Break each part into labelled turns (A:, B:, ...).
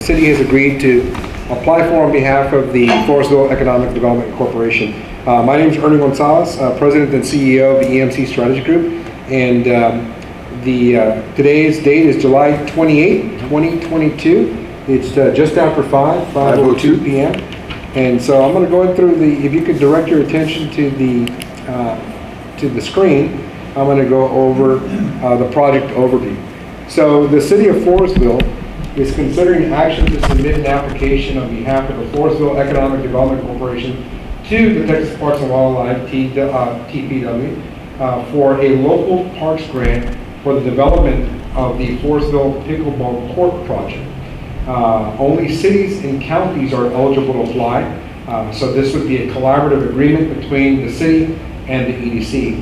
A: The city has agreed to apply for on behalf of the Floresville Economic Development Corporation. My name is Ernie Gonzalez, President and CEO of the EMC Strategy Group, and today's date is July 28, 2022. It's just after 5:02 p.m. And so I'm going to go through if you could direct your attention to the screen, I'm going to go over the project overview. So the City of Floresville is considering action to submit an application on behalf of the Floresville Economic Development Corporation to the Texas Parks and Wildlife, TPW, for a local parks grant for the development of the Floresville Pickleball Court project. Only cities and counties are eligible to apply, so this would be a collaborative agreement between the city and the EDC.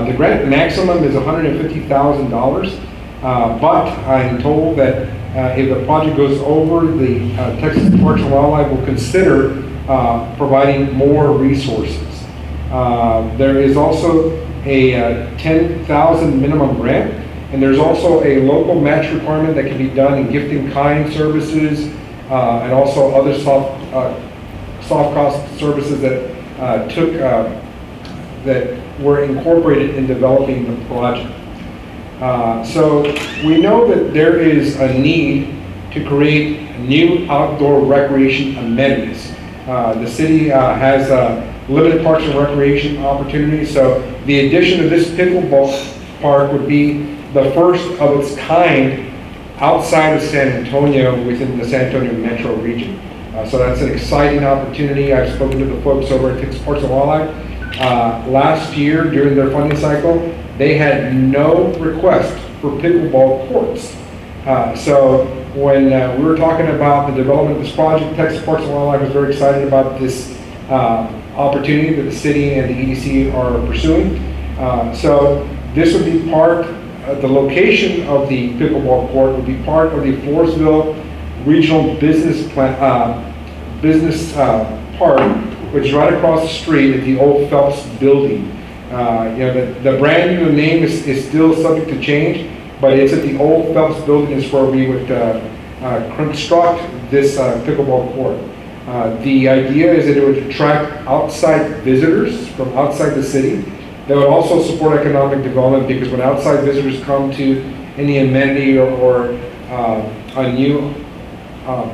A: The grant maximum is $150,000, but I'm told that if the project goes over, the Texas Parks and Wildlife will consider providing more resources. There is also a $10,000 minimum grant, and there's also a local match requirement that can be done in gifting kind services and also other soft cost services that were incorporated in developing the project. So we know that there is a need to create new outdoor recreation amenities. The city has limited parks and recreation opportunities, so the addition of this pickleball park would be the first of its kind outside of San Antonio within the San Antonio metro region. So that's an exciting opportunity. I've spoken to the folks over at Texas Parks and Wildlife. Last year during their funding cycle, they had no request for pickleball courts. So when we were talking about the development of this project, Texas Parks and Wildlife was very excited about this opportunity that the city and the EDC are pursuing. So this would be the location of the pickleball court would be part of the Floresville Regional Business Park, which is right across the street at the old Phelps building. The brand new name is still subject to change, but it's at the old Phelps building is where we would construct this pickleball court. The idea is that it would attract outside visitors from outside the city. That would also support economic development, because when outside visitors come to any amenity or a new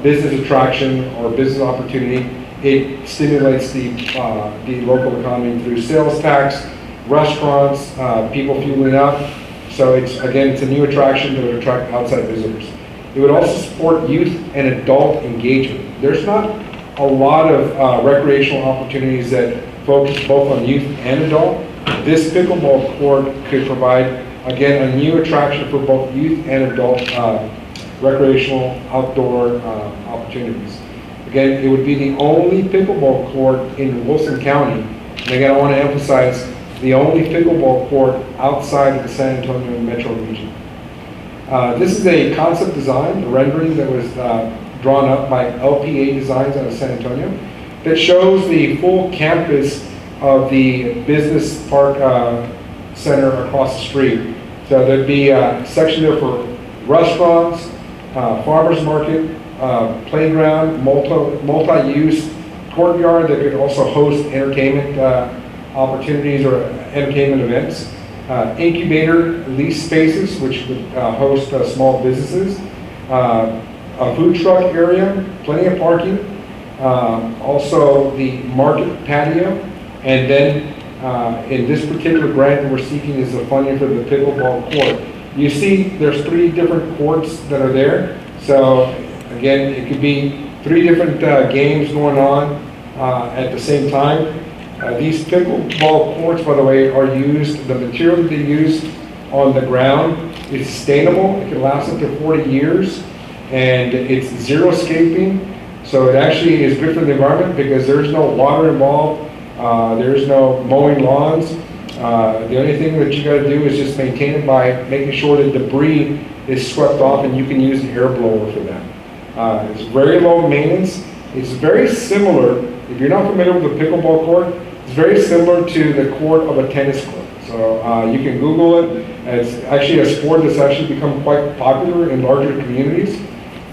A: business attraction or business opportunity, it stimulates the local economy through sales tax, restaurants, people fueling up. So it's a new attraction that would attract outside visitors. It would also support youth and adult engagement. There's not a lot of recreational opportunities that focus both on youth and adult. This pickleball court could provide, again, a new attraction for both youth and adult recreational outdoor opportunities. Again, it would be the only pickleball court in Wilson County. And again, I want to emphasize the only pickleball court outside of the San Antonio metro region. This is a concept design, a rendering that was drawn up by LPA Designs out of San Antonio that shows the full campus of the business park center across the street. So there'd be a section there for restaurants, farmers market, playground, multi-use courtyard that could also host entertainment opportunities or entertainment events, incubator lease spaces which would host small businesses, a food truck area, plenty of parking, also the market patio, and then in this particular grant that we're seeking is the funding for the pickleball court. You see there's 3 different courts that are there. So again, it could be 3 different games going on at the same time. These pickleball courts, by the way, the material that they use on the ground is sustainable. It can last up to 40 years, and it's zero escaping. So it actually is good for the environment because there's no water involved. There's no mowing lawns. The only thing that you got to do is just maintain it by making sure that debris is swept off, and you can use an air blower for that. It's very low maintenance. It's very similar, if you're not familiar with the pickleball court, it's very similar to the court of a tennis court. So you can Google it. It's actually a sport that's actually become quite popular in larger communities.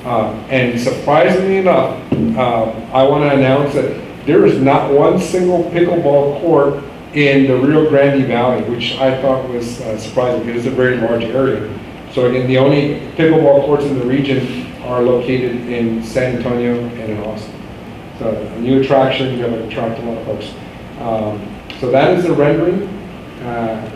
A: And surprisingly enough, I want to announce that there is not one single pickleball court in the Rio Grande Valley, which I thought was surprising because it's a very large area. So again, the only pickleball courts in the region are located in San Antonio and in Austin. So a new attraction that would attract a lot of folks. So that is the rendering.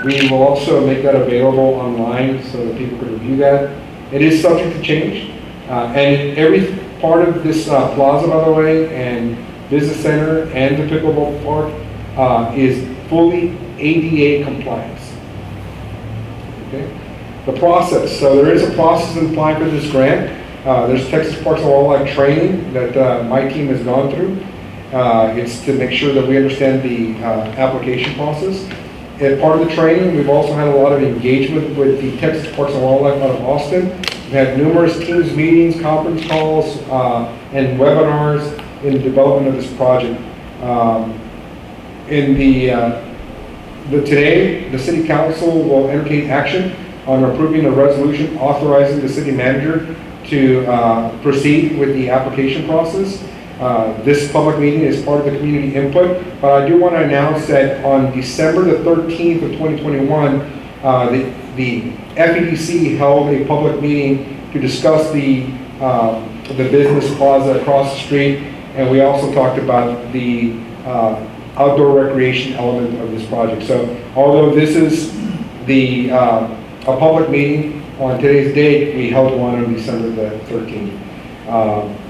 A: We will also make that available online so that people can review that. It is subject to change. And every part of this plaza, by the way, and business center and the pickleball park is fully ADA compliance. Okay? The process. So there is a process in applying for this grant. There's Texas Parks and Wildlife training that my team has gone through. It's to make sure that we understand the application process. As part of the training, we've also had a lot of engagement with the Texas Parks and Wildlife out of Austin. We've had numerous Teams meetings, conference calls, and webinars in the development of this project. Today, the City Council will entertain action on approving a resolution authorizing the city manager to proceed with the application process. This public meeting is part of the community input, but I do want to announce that on December the 13th of 2021, the FEDC held a public meeting to discuss the business plaza across the street, and we also talked about the outdoor recreation element of this project. So although this is a public meeting, on today's date, we held one on December the 13th.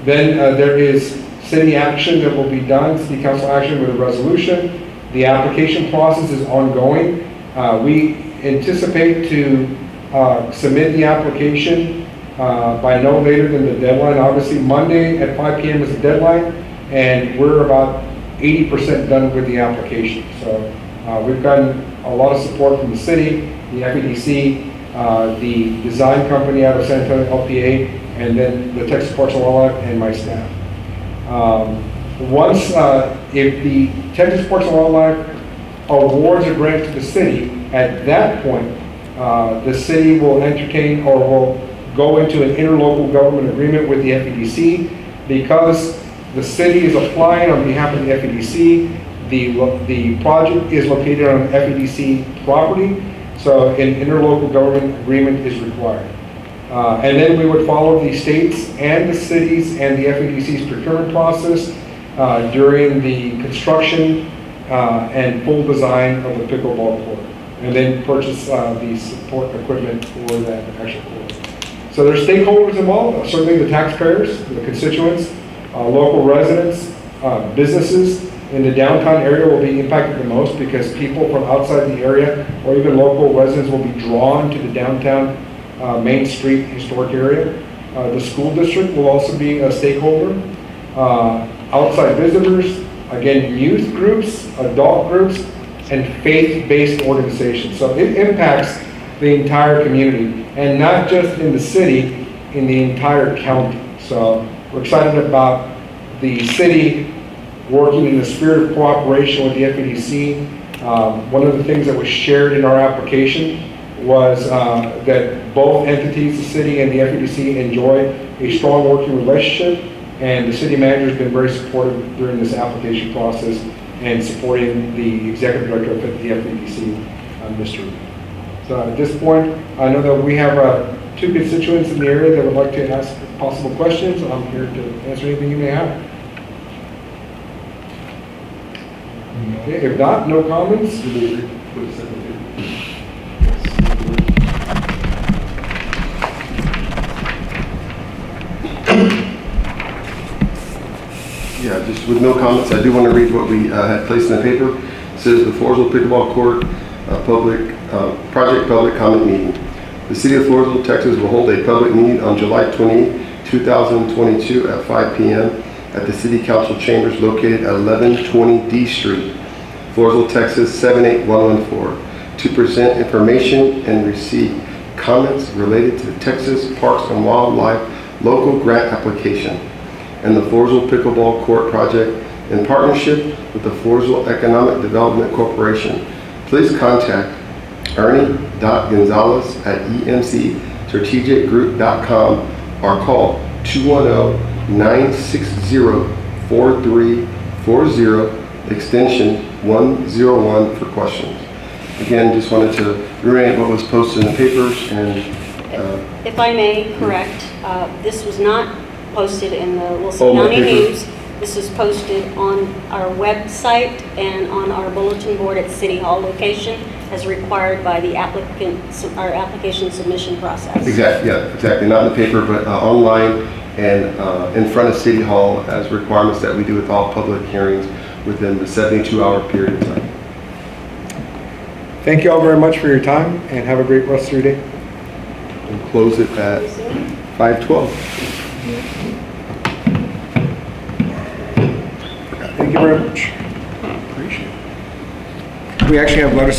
A: Then there is city action that will be done, city council action with a resolution. The application process is ongoing. We anticipate to submit the application by no later than the deadline. Obviously, Monday at 5 p.m. is the deadline, and we're about 80% done with the application. So we've gotten a lot of support from the city, the FEDC, the design company out of San Antonio, LPA, and then the Texas Parks and Wildlife and my staff. If the Texas Parks and Wildlife awards a grant to the city, at that point, the city will entertain or will go into an interlocal government agreement with the FEDC. Because the city is applying on behalf of the FEDC, the project is located on FEDC property, so an interlocal government agreement is required. And then we would follow the states and the cities and the FEDC's procurement process during the construction and full design of the pickleball court, and then purchase the support equipment for that actual court. So there's stakeholders involved, certainly the taxpayers, the constituents, local residents, businesses in the downtown area will be impacted the most because people from outside the area or even local residents will be drawn to the downtown Main Street historic area. The school district will also be a stakeholder. Outside visitors, again, youth groups, adult groups, and faith-based organizations. So it impacts the entire community, and not just in the city, in the entire county. So we're excited about the city working in the spirit of cooperation with the FEDC. One of the things that was shared in our application was that both entities, the city and the FEDC, enjoy a strong working relationship, and the city manager has been very supportive during this application process and supporting the executive director of the FEDC, Mr. Ripps. So at this point, I know that we have two constituents in the area that would like to ask possible questions. I'm here to answer anything you may have. Okay, if not, no comments.
B: Yeah, just with no comments, I do want to read what we had placed in the paper. It says the Floresville Pickleball Court project public comment meeting. The City of Floresville, Texas will hold a public meeting on July 20, 2022 at 5 p.m. at the City Council Chambers located at 1120 D Street, Floresville, Texas 78114, to present information and receive comments related to the Texas Parks and Wildlife local grant application and the Floresville Pickleball Court project in partnership with the Floresville Economic Development Corporation. Please contact Ernie.Gonzalez at emcstrategicgroup.com or call 210-960-4340, extension 101 for questions. Again, just wanted to reiterate what was posted in the papers and
C: If I may correct, this was not posted in the Wilson
B: Oh, my
C: County
B: paper?
C: News. This is posted on our website and on our bulletin board at City Hall location as required by the applicant, our application submission process.
B: Exactly, yeah, exactly. Not in the paper, but online and in front of City Hall as requirements that we do with all public hearings within the 72-hour period of time.
A: Thank you all very much for your time, and have a great rest of your day.
B: We'll close it at 5:12.
A: Thank you very much. Appreciate it. We actually have letters